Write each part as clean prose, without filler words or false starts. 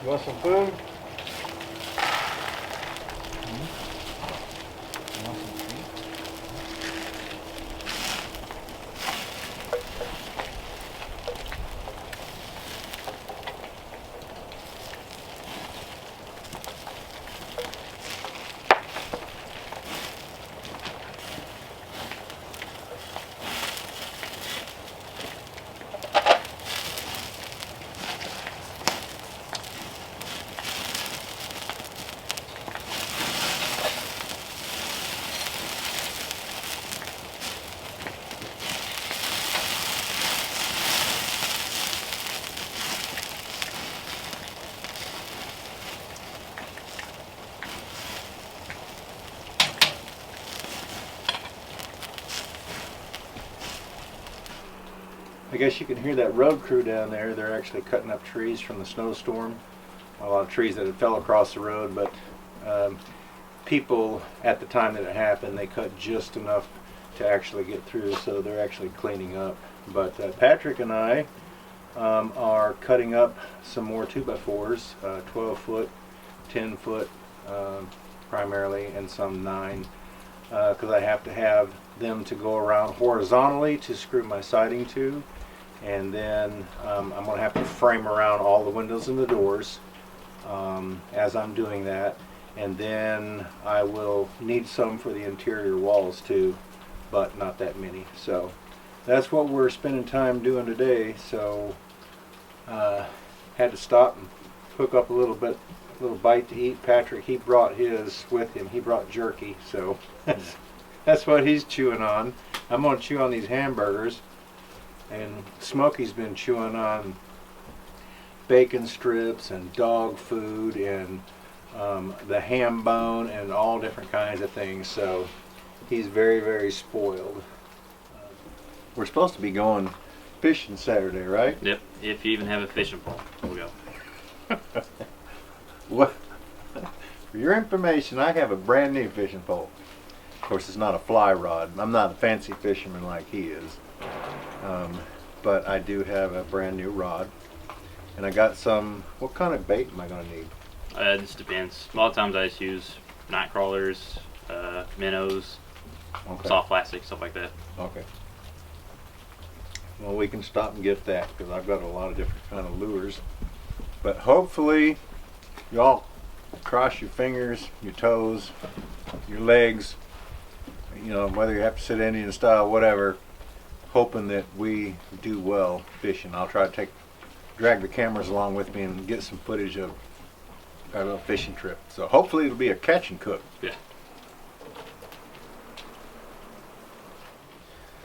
You want some food? I guess you can hear that road crew down there. They're actually cutting up trees from the snowstorm. A lot of trees that had fell across the road, but people at the time that it happened, they cut just enough to actually get through, so they're actually cleaning up. But Patrick and I are cutting up some more 2x4s, 12 foot, 10 foot primarily, and some 9, because I have to have them to go around horizontally to screw my siding to. And then I'm going to have to frame around all the windows and the doors as I'm doing that. And then I will need some for the interior walls too, but not that many. So that's what we're spending time doing today. So had to stop and hook up a little bite to eat. Patrick, he brought his with him. He brought jerky, so that's what he's chewing on. I'm going to chew on these hamburgers. And Smokey's been chewing on bacon strips and dog food and the ham bone and all different kinds of things. So he's very, very spoiled. We're supposed to be going fishing Saturday, right? Yep. If you even have a fishing pole, we'll go. What? For your information, I have a brand new fishing pole. Of course, it's not a fly rod. I'm not a fancy fisherman like he is. But I do have a brand new rod, and I got some. What kind of bait am I going to need? It just depends. A lot of times I just use night crawlers, minnows, soft plastic, stuff like that. Okay. Well, we can stop and get that because I've got a lot of different kind of lures. But hopefully, y'all cross your fingers, your toes, your legs. You know, whether you have to sit Indian style, whatever. Hoping that we do well fishing. I'll try to drag the cameras along with me and get some footage of our little fishing trip. So hopefully it'll be a catch and cook. Yeah.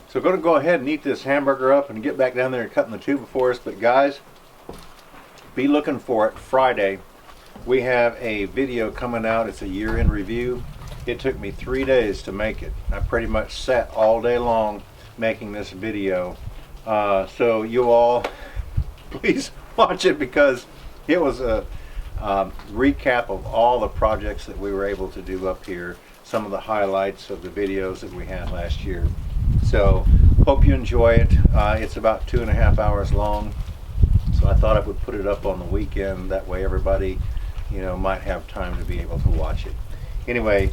So I'm going to go ahead and eat this hamburger up and get back down there and cutting the 2x4s. But guys, be looking for it Friday. We have a video coming out. It's a year in review. It took me 3 days to make it. I pretty much sat all day long making this video, so you all please watch it because it was a recap of all the projects that we were able to do up here, some of the highlights of the videos that we had last year. So hope you enjoy it. It's about 2.5 hours long, so I thought I would put it up on the weekend, that way everybody, you know, might have time to be able to watch it. Anyway,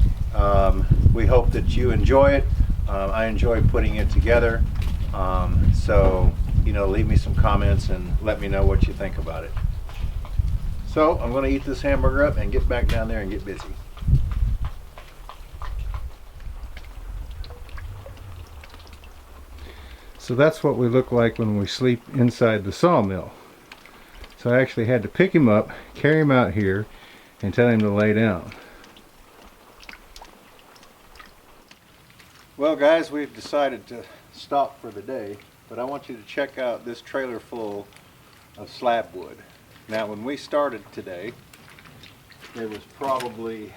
we hope that you enjoy it. I enjoy putting it together, so you know, leave me some comments and let me know what you think about it. So I'm going to eat this hamburger up and get back down there and get busy. So that's what we look like when we sleep inside the sawmill. So I actually had to pick him up, carry him out here, and tell him to lay down. Well guys, we've decided to stop for the day, but I want you to check out this trailer full of slab wood. Now when we started today, there was probably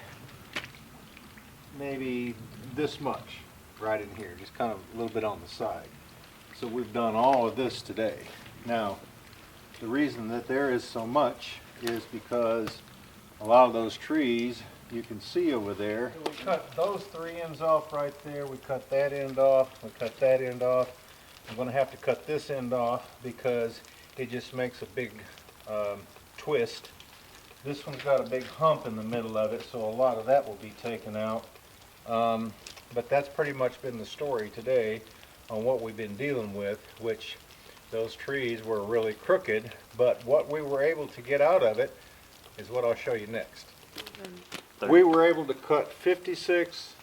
maybe this much right in here, just kind of a little bit on the side. So we've done all of this today. Now the reason that there is so much is because a lot of those trees you can see over there. We cut those 3 ends off right there. We cut that end off. We cut that end off. I'm going to have to cut this end off because it just makes a big twist This one's got a big hump in the middle of it, so a lot of that will be taken out. But that's pretty much been the story today on what we've been dealing with, which those trees were really crooked, but what we were able to get out of it is what I'll show you next. We were able to cut 56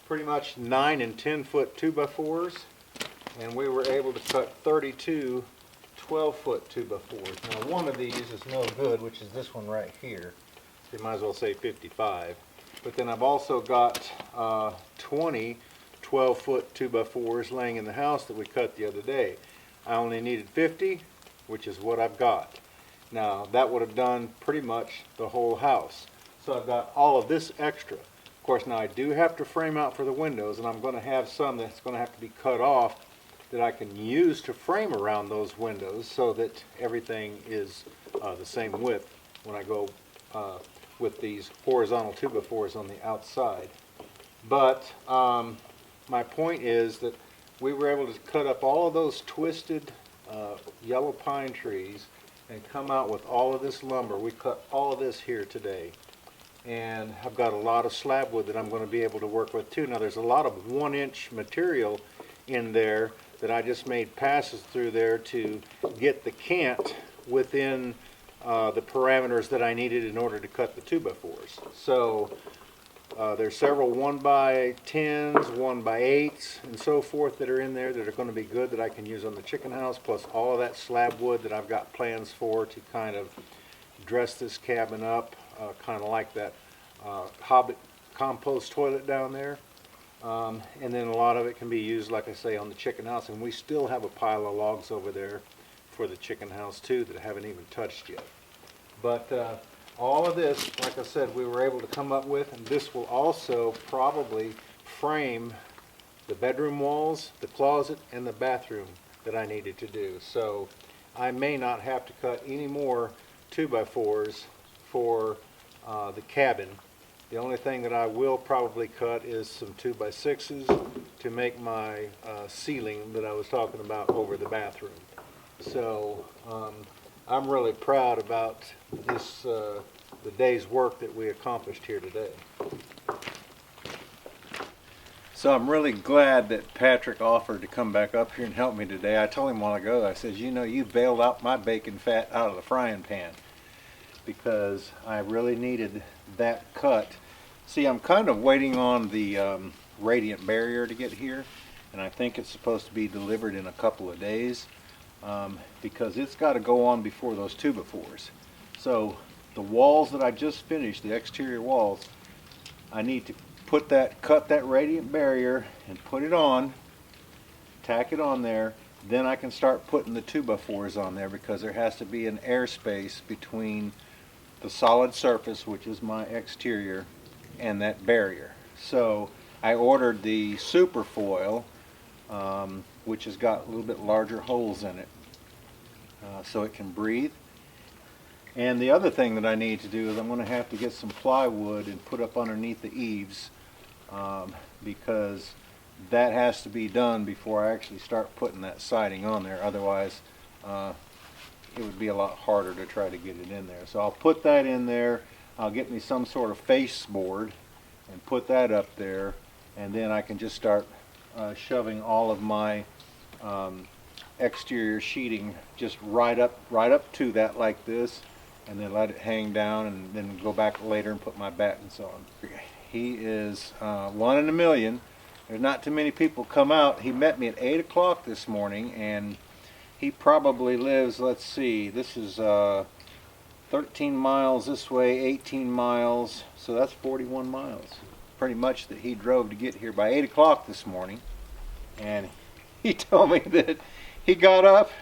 pretty much 9 and 10 foot 2x4s, and we were able to cut 32 12-foot 2x4s. Now one of these is no good, which is this one right here. You might as well say 55. But then I've also got 20 12-foot 2x4s laying in the house that we cut the other day. I only needed 50, which is what I've got. Now that would have done pretty much the whole house. So I've got all of this extra. Of course, now I do have to frame out for the windows, and I'm going to have some that's going to have to be cut off that I can use to frame around those windows so that everything is the same width when I go with these horizontal 2x4s on the outside. But my point is that we were able to cut up all of those twisted yellow pine trees and come out with all of this lumber. We cut all of this here today. And I've got a lot of slab wood that I'm going to be able to work with too. Now there's a lot of 1-inch material in there that I just made passes through there to get the cant within the parameters that I needed in order to cut the 2x4s. So there's several 1x10s, 1x8s, and so forth that are in there that are going to be good that I can use on the chicken house, plus all of that slab wood that I've got plans for to kind of dress this cabin up, kind of like that Hobbit compost toilet down there. And then a lot of it can be used, like I say, on the chicken house, and we still have a pile of logs over there for the chicken house too that I haven't even touched yet. But all of this, like I said, we were able to come up with, and this will also probably frame the bedroom walls, the closet, and the bathroom that I needed to do. So I may not have to cut any more 2x4s for the cabin. The only thing that I will probably cut is some 2x6s to make my ceiling that I was talking about over the bathroom. So I'm really proud about this, the day's work that we accomplished here today. So I'm really glad that Patrick offered to come back up here and help me today. I told him a while ago, I said, you know, you bailed out my bacon fat out of the frying pan, because I really needed that cut. See, I'm kind of waiting on the radiant barrier to get here, and I think it's supposed to be delivered in a couple of days, because it's got to go on before those 2x4s. So the walls that I just finished, the exterior walls, I need to cut that radiant barrier and put it on, tack it on there. Then I can start putting the 2x4s on there, because there has to be an airspace between the solid surface, which is my exterior, and that barrier. So I ordered the super foil, which has got a little bit larger holes in it, so it can breathe. And the other thing that I need to do is I'm going to have to get some plywood and put up underneath the eaves, because that has to be done before I actually start putting that siding on there. Otherwise it would be a lot harder to try to get it in there. So I'll put that in there. I'll get me some sort of face board and put that up there, and then I can just start shoving all of my exterior sheeting just right up to that like this, and then let it hang down, and then go back later and put my battens on. He is 1 in a million. There's not too many people come out. He met me at 8 o'clock this morning, and he probably lives, let's see, this is 13 miles this way, 18 miles, so that's 41 miles pretty much that he drove to get here by 8 o'clock this morning. And he told me that he got up,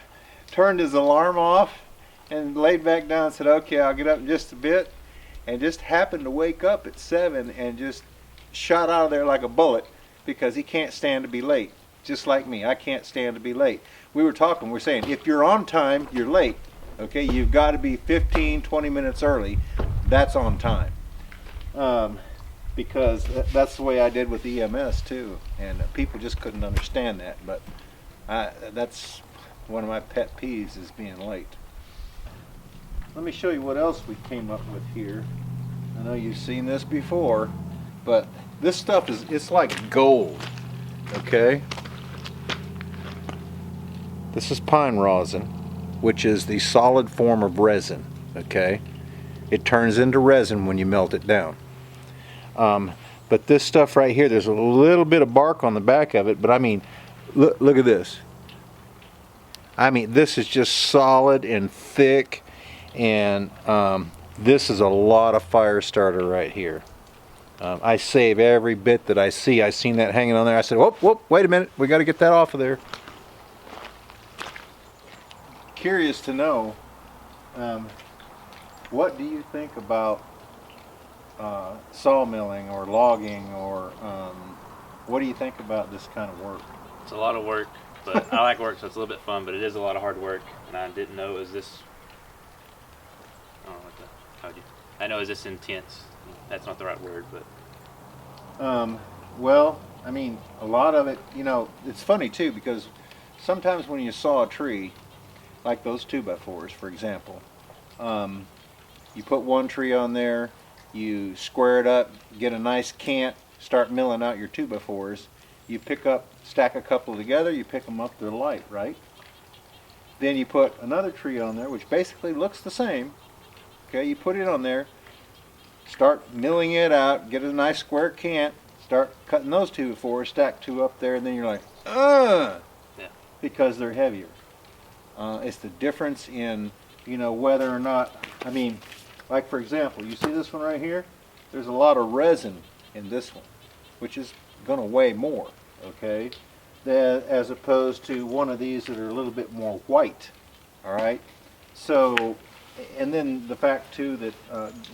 turned his alarm off, and laid back down and said, okay, I'll get up in just a bit, and just happened to wake up at 7 and just shot out of there like a bullet, because he can't stand to be late. Just like me, I can't stand to be late. We were talking, we're saying, if you're on time, you're late. Okay, you've got to be 15, 20 minutes early. That's on time. Because that's the way I did with EMS too, and people just couldn't understand that. But that's one of my pet peeves, is being late. let me show you what else we came up with here. I know you've seen this before, but this stuff it's like gold, okay? This is pine rosin, which is the solid form of resin, okay? It turns into resin when you melt it down. But this stuff right here, there's a little bit of bark on the back of it, but I mean, look at this. I mean, this is just solid and thick, and this is a lot of fire starter right here. I save every bit that I see. I seen that hanging on there. I said, whoop, whoop, wait a minute. We got to get that off of there. Curious to know, what do you think about sawmilling or logging, or what do you think about this kind of work? It's a lot of work, but I like work, so it's a little bit fun, but it is a lot of hard work, and I didn't know it was this, I don't know what the, how'd you, I know it was this intense. That's not the right word, but. Well, I mean, a lot of it, you know, it's funny too, because sometimes when you saw a tree, like those 2x4s, for example, you put one tree on there, you square it up, get a nice cant, start milling out your 2x4s. You stack a couple together, you pick them up, they're light, right? Then you put another tree on there, which basically looks the same. Okay, you put it on there, start milling it out, get a nice square cant, start cutting those 2x4s, stack two up there, and then you're like, ugh! Yeah. Because they're heavier. It's the difference in, you know, whether or not, I mean, like for example, you see this one right here? There's a lot of resin in this one, which is going to weigh more, okay, as opposed to one of these that are a little bit more white, all right? So, and then the fact too that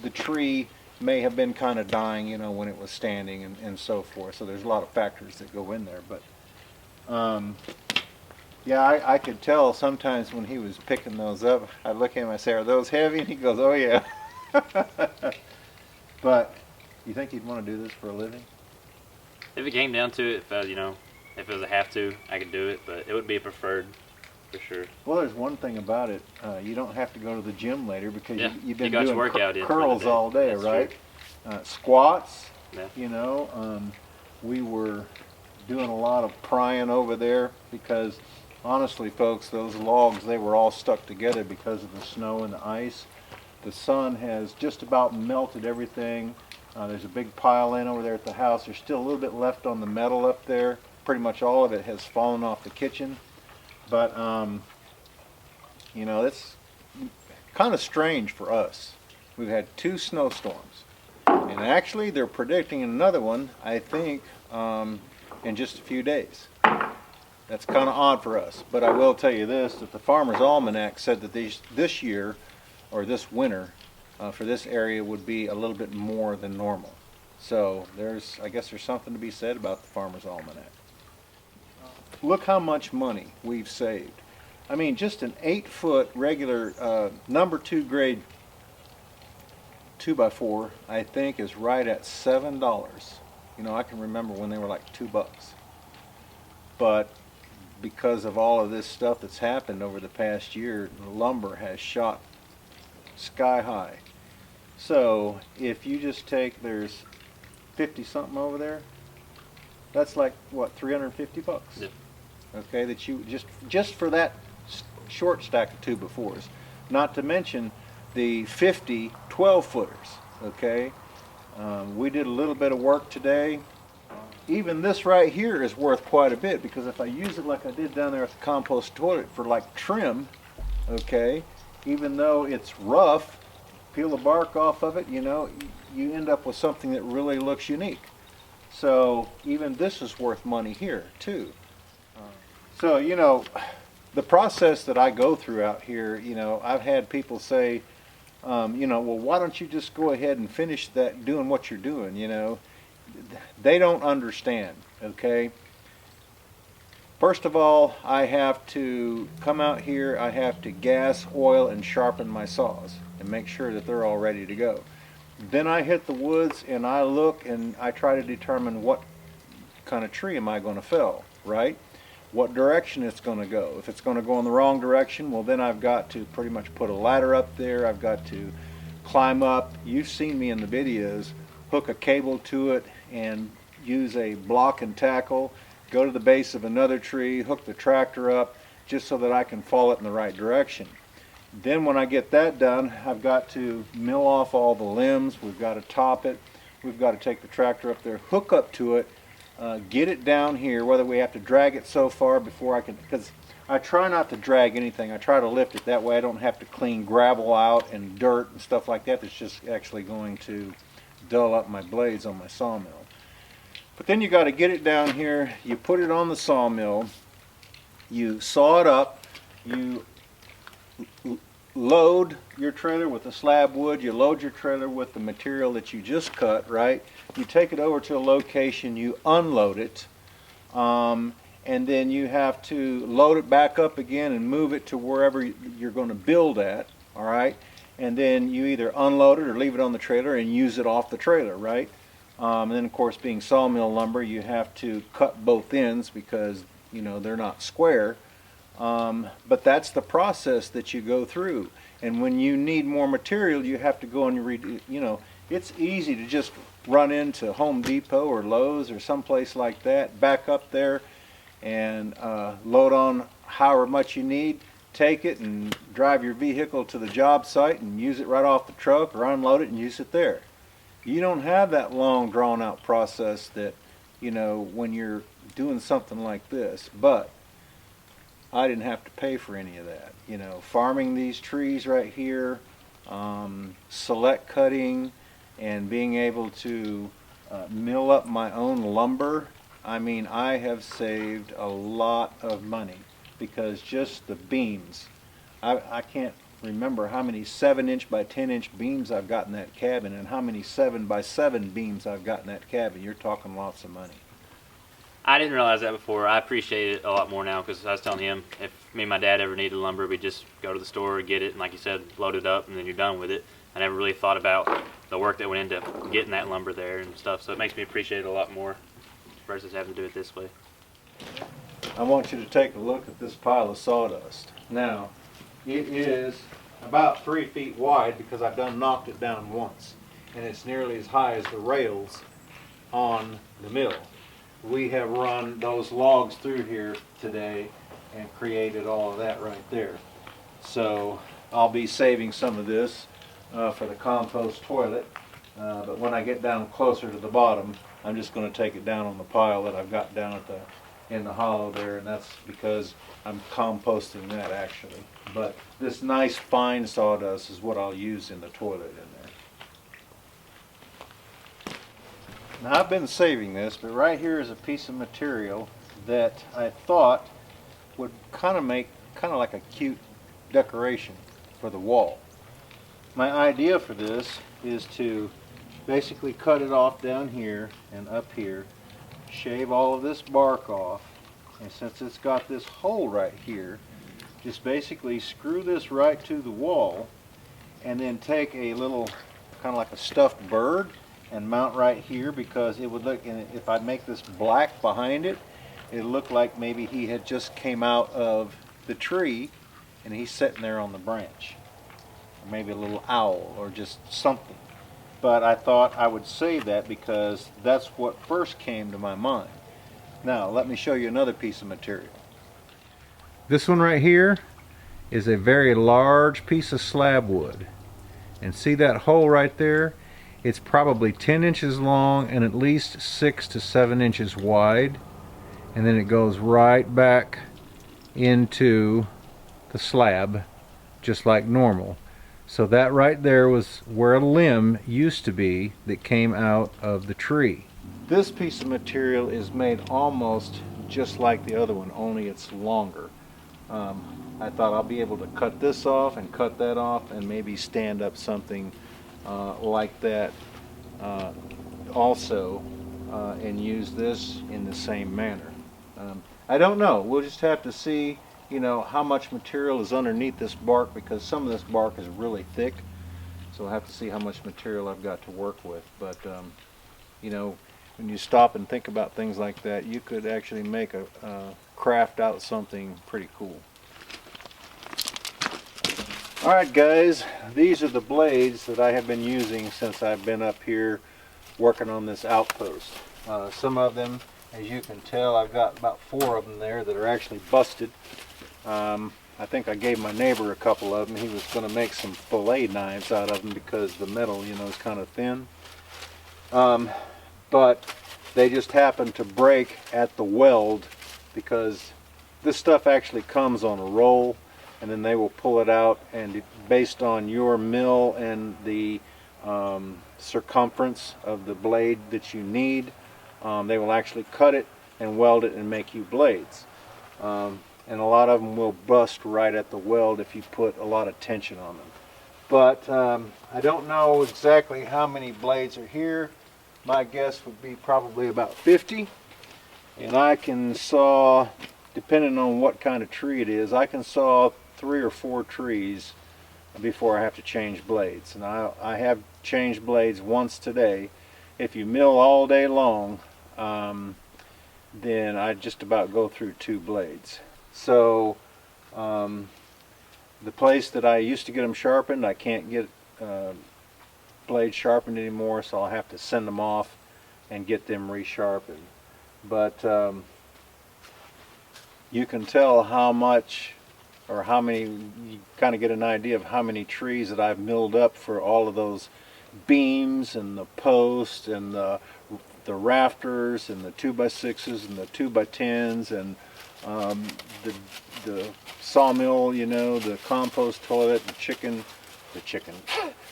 the tree may have been kind of dying, you know, when it was standing and so forth. So there's a lot of factors that go in there, but yeah, I could tell sometimes when he was picking those up, I'd look at him and I'd say, are those heavy? And he goes, oh yeah. But you think he'd want to do this for a living? If it came down to it, if you know, if it was a have to, I could do it, but it would be a preferred, for sure. Well, there's one thing about it. You don't have to go to the gym later because Yeah, you've been you got your doing workout in for the curls day. all day, That's right? Squats, Yeah. you know. We were doing a lot of prying over there because, honestly, folks, those logs, they were all stuck together because of the snow and the ice. The sun has just about melted everything. There's a big pile in over there at the house. There's still a little bit left on the metal up there. Pretty much all of it has fallen off the kitchen. But, you know, it's kind of strange for us. We've had 2 snowstorms. And actually, they're predicting another one, I think, in just a few days. That's kind of odd for us. But I will tell you this, that the Farmer's Almanac said that this year, or this winter, for this area would be a little bit more than normal. So I guess there's something to be said about the Farmer's Almanac. Look how much money we've saved. I mean, just an 8-foot regular number 2 grade 2x4, I think, is right at $7. You know, I can remember when they were like $2. But because of all of this stuff that's happened over the past year, the lumber has shot sky high. So if you just take, there's 50 something over there, that's like what, 350 bucks? Yeah. Okay, that you just for that short stack of 2x4s, not to mention the 50 12-footers. Okay, we did a little bit of work today. Even this right here is worth quite a bit, because if I use it like I did down there at the compost toilet for like trim, okay, even though it's rough, peel the bark off of it, you know, you end up with something that really looks unique. So even this is worth money here too. So, you know, the process that I go through out here, you know, I've had people say, you know, well, why don't you just go ahead and finish that, doing what you're doing, you know. They don't understand, okay. First of all, I have to come out here, I have to gas, oil, and sharpen my saws and make sure that they're all ready to go. Then I hit the woods and I look and I try to determine what kind of tree am I going to fell, right? what direction it's going to go. If it's going to go in the wrong direction, well then I've got to pretty much put a ladder up there. I've got to climb up. You've seen me in the videos hook a cable to it and use a block and tackle, go to the base of another tree, hook the tractor up just so that I can follow it in the right direction. Then when I get that done, I've got to mill off all the limbs. We've got to top it. We've got to take the tractor up there, hook up to it, get it down here, whether we have to drag it so far before I can, because I try not to drag anything. I try to lift it. That way I don't have to clean gravel out and dirt and stuff like that. That's just actually going to dull up my blades on my sawmill. But then you got to get it down here. You put it on the sawmill. You saw it up. You load your trailer with the slab wood. You load your trailer with the material that you just cut, right? You take it over to a location. You unload it. And then you have to load it back up again and move it to wherever you're going to build at, all right? And then you either unload it or leave it on the trailer and use it off the trailer, right? And then of course, being sawmill lumber, you have to cut both ends because, you know, they're not square. But that's the process that you go through. And when you need more material, you have to go and redo, you know, it's easy to just run into Home Depot or Lowe's or someplace like that, back up there and load on however much you need, take it and drive your vehicle to the job site and use it right off the truck, or unload it and use it there. You don't have that long drawn out process that, you know, when you're doing something like this. But I didn't have to pay for any of that. You know, farming these trees right here, select cutting, and being able to mill up my own lumber. I mean, I have saved a lot of money because just the beams, I can't remember how many 7-inch by 10-inch beams I've got in that cabin and how many 7 by 7 beams I've got in that cabin. You're talking lots of money. I didn't realize that before. I appreciate it a lot more now because I was telling him if me and my dad ever needed lumber, we'd just go to the store, get it, and like you said, load it up, and then you're done with it. I never really thought about the work that went into getting that lumber there and stuff, so it makes me appreciate it a lot more versus having to do it this way. I want you to take a look at this pile of sawdust. Now, it is about 3 feet wide because I've done knocked it down once, and it's nearly as high as the rails on the mill. We have run those logs through here today and created all of that right there. So I'll be saving some of this for the compost toilet, but when I get down closer to the bottom, I'm just going to take it down on the pile that I've got down at in the hollow there, and that's because I'm composting that actually. But this nice fine sawdust is what I'll use in the toilet in there. Now I've been saving this, but right here is a piece of material that I thought would kind of make like a cute decoration for the wall. My idea for this is to basically cut it off down here and up here, shave all of this bark off, and since it's got this hole right here, just basically screw this right to the wall and then take a little kind of like a stuffed bird and mount right here, because it would look, and if I make this black behind it, it'll look like maybe he had just came out of the tree and he's sitting there on the branch, or maybe a little owl or just something. But I thought I would save that because that's what first came to my mind. Now let me show you another piece of material. This one right here is a very large piece of slab wood, and see that hole right there? It's probably 10 inches long and at least 6 to 7 inches wide, and then it goes right back into the slab just like normal. So that right there was where a limb used to be that came out of the tree. This piece of material is made almost just like the other one, only it's longer. I thought I'll be able to cut this off and cut that off and maybe stand up something like that also and use this in the same manner. I don't know. We'll just have to see, you know, how much material is underneath this bark, because some of this bark is really thick. So I'll have to see how much material I've got to work with. But you know, when you stop and think about things like that, you could actually make a craft out something pretty cool. Alright guys, these are the blades that I have been using since I've been up here working on this outpost. Some of them, as you can tell, I've got about 4 of them there that are actually busted. I think I gave my neighbor a couple of them. He was going to make some fillet knives out of them because the metal, you know, is kind of thin. But they just happened to break at the weld because this stuff actually comes on a roll, and then they will pull it out, and based on your mill and the circumference of the blade that you need, they will actually cut it and weld it and make you blades. And a lot of them will bust right at the weld if you put a lot of tension on them. But I don't know exactly how many blades are here. My guess would be probably about 50. And I can saw, depending on what kind of tree it is, I can saw 3 or 4 trees before I have to change blades. And I have changed blades once today. If you mill all day long, then I just about go through 2 blades. So the place that I used to get them sharpened, I can't get blades sharpened anymore, so I'll have to send them off and get them resharpened. But you can tell how much, or how many, you kind of get an idea of how many trees that I've milled up for all of those beams and the posts and the rafters and the 2x6s and the 2x10s and the sawmill, you know, the compost toilet,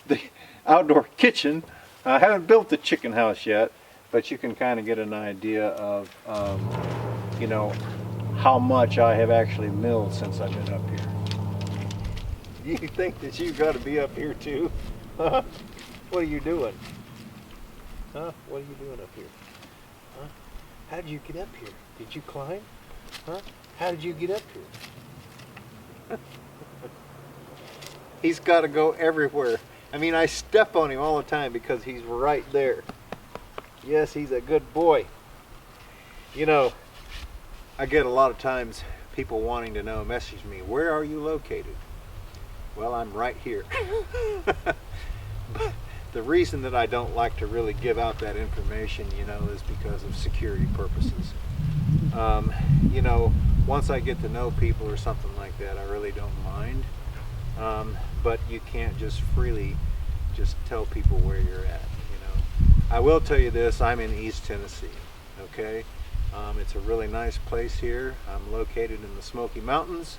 the outdoor kitchen. I haven't built the chicken house yet, but you can kind of get an idea of, you know, how much I have actually milled since I've been up here. You think that you've got to be up here too? Huh? What are you doing? Huh? What are you doing up here? Huh? How did you get up here? Did you climb? Huh? How did you get up here? He's got to go everywhere. I mean, I step on him all the time because he's right there. Yes, he's a good boy. You know, I get a lot of times people wanting to know, message me, where are you located? Well, I'm right here. But the reason that I don't like to really give out that information, you know, is because of security purposes. You know, once I get to know people or something like that, I really don't mind. But you can't just freely just tell people where you're at, you know. I will tell you this, I'm in East Tennessee, okay? It's a really nice place here. I'm located in the Smoky Mountains,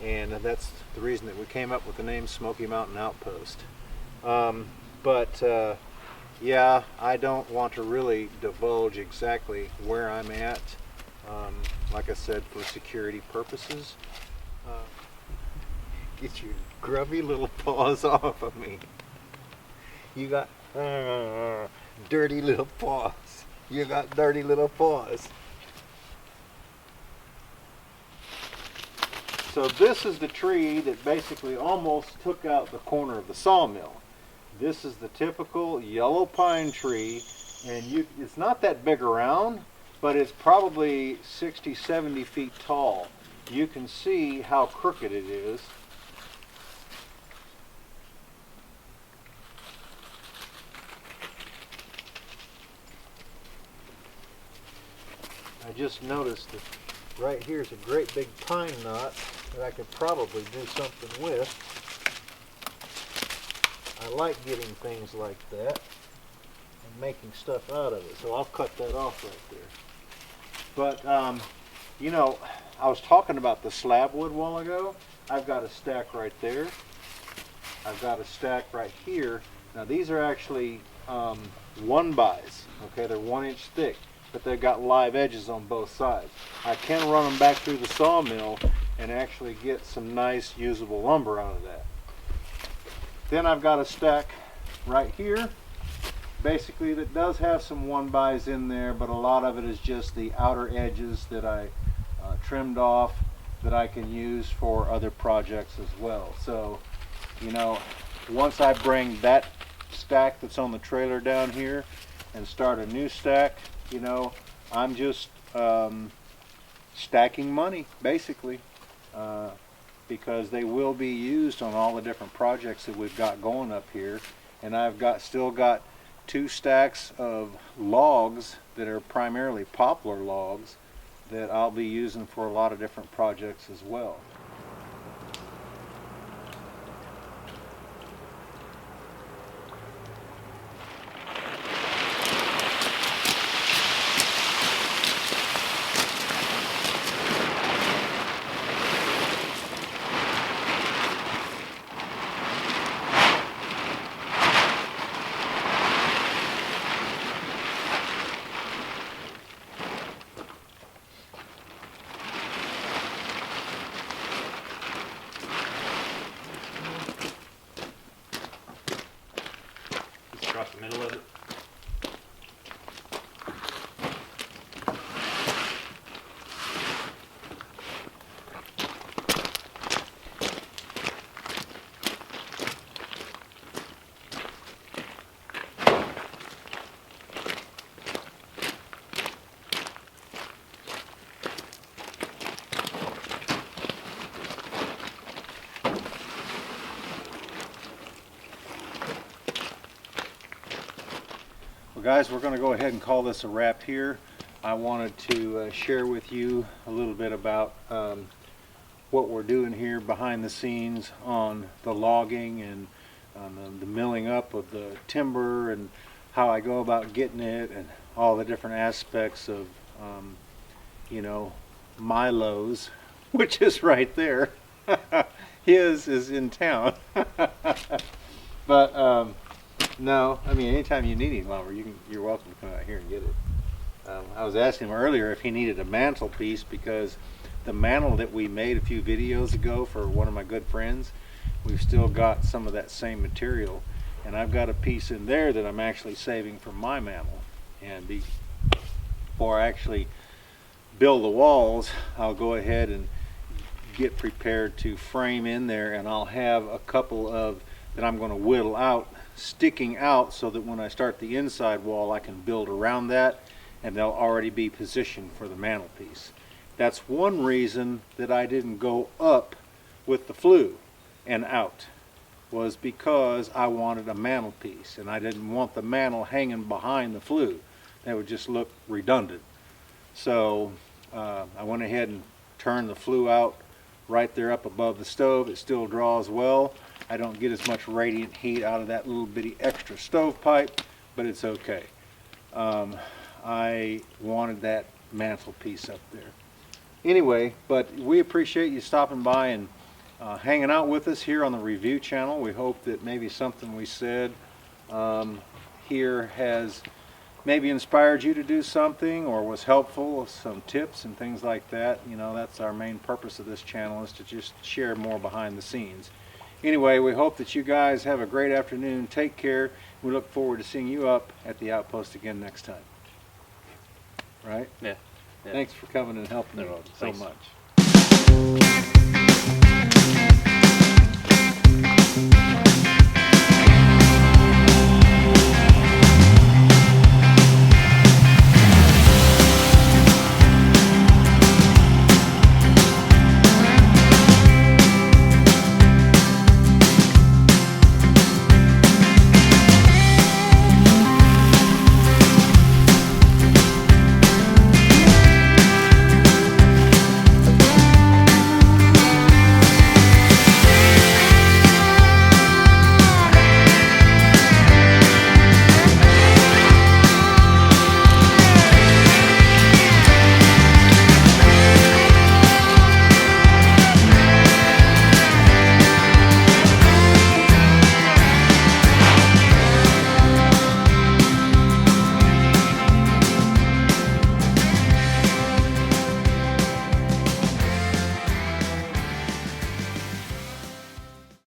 and that's the reason that we came up with the name Smoky Mountain Outpost. Yeah, I don't want to really divulge exactly where I'm at, like I said, for security purposes. Get your grubby little paws off of me. You got dirty little paws. You got dirty little paws. So this is the tree that basically almost took out the corner of the sawmill. This is the typical yellow pine tree, and it's not that big around, but it's probably 60, 70 feet tall. You can see how crooked it is. I just noticed that right here is a great big pine knot that I could probably do something with. I like getting things like that and making stuff out of it, so I'll cut that off right there. But, you know, I was talking about the slab wood a while ago. I've got a stack right there. I've got a stack right here. Now these are actually 1-bys, okay? They're 1 inch thick, but they've got live edges on both sides. I can run them back through the sawmill and actually get some nice usable lumber out of that. Then I've got a stack right here, basically that does have some 1-bys in there, but a lot of it is just the outer edges that I trimmed off that I can use for other projects as well. So, you know, once I bring that stack that's on the trailer down here and start a new stack, you know, I'm just stacking money, basically, because they will be used on all the different projects that we've got going up here. And I've still got 2 stacks of logs that are primarily poplar logs that I'll be using for a lot of different projects as well. Just across the middle of it. Guys, we're going to go ahead and call this a wrap here. I wanted to share with you a little bit about what we're doing here behind the scenes on the logging and the milling up of the timber and how I go about getting it and all the different aspects of, you know, Milo's, which is right there. His is in town. But no, I mean, anytime you need any lumber, you're welcome to come out here and get it. I was asking him earlier if he needed a mantelpiece, because the mantle that we made a few videos ago for one of my good friends, we've still got some of that same material, and I've got a piece in there that I'm actually saving for my mantle. And before I actually build the walls, I'll go ahead and get prepared to frame in there, and I'll have a couple of that I'm going to whittle out, sticking out, so that when I start the inside wall I can build around that, and they'll already be positioned for the mantelpiece. That's one reason that I didn't go up with the flue and out, was because I wanted a mantelpiece, and I didn't want the mantle hanging behind the flue. That would just look redundant. So I went ahead and turned the flue out right there up above the stove. It still draws well. I don't get as much radiant heat out of that little bitty extra stovepipe, but it's okay. I wanted that mantelpiece up there. Anyway, but we appreciate you stopping by and hanging out with us here on the review channel. We hope that maybe something we said here has maybe inspired you to do something, or was helpful, some tips and things like that. You know, that's our main purpose of this channel, is to just share more behind the scenes. Anyway, we hope that you guys have a great afternoon. Take care. We look forward to seeing you up at the Outpost again next time. Right? Yeah. Thanks for coming and helping No, me so thanks. much.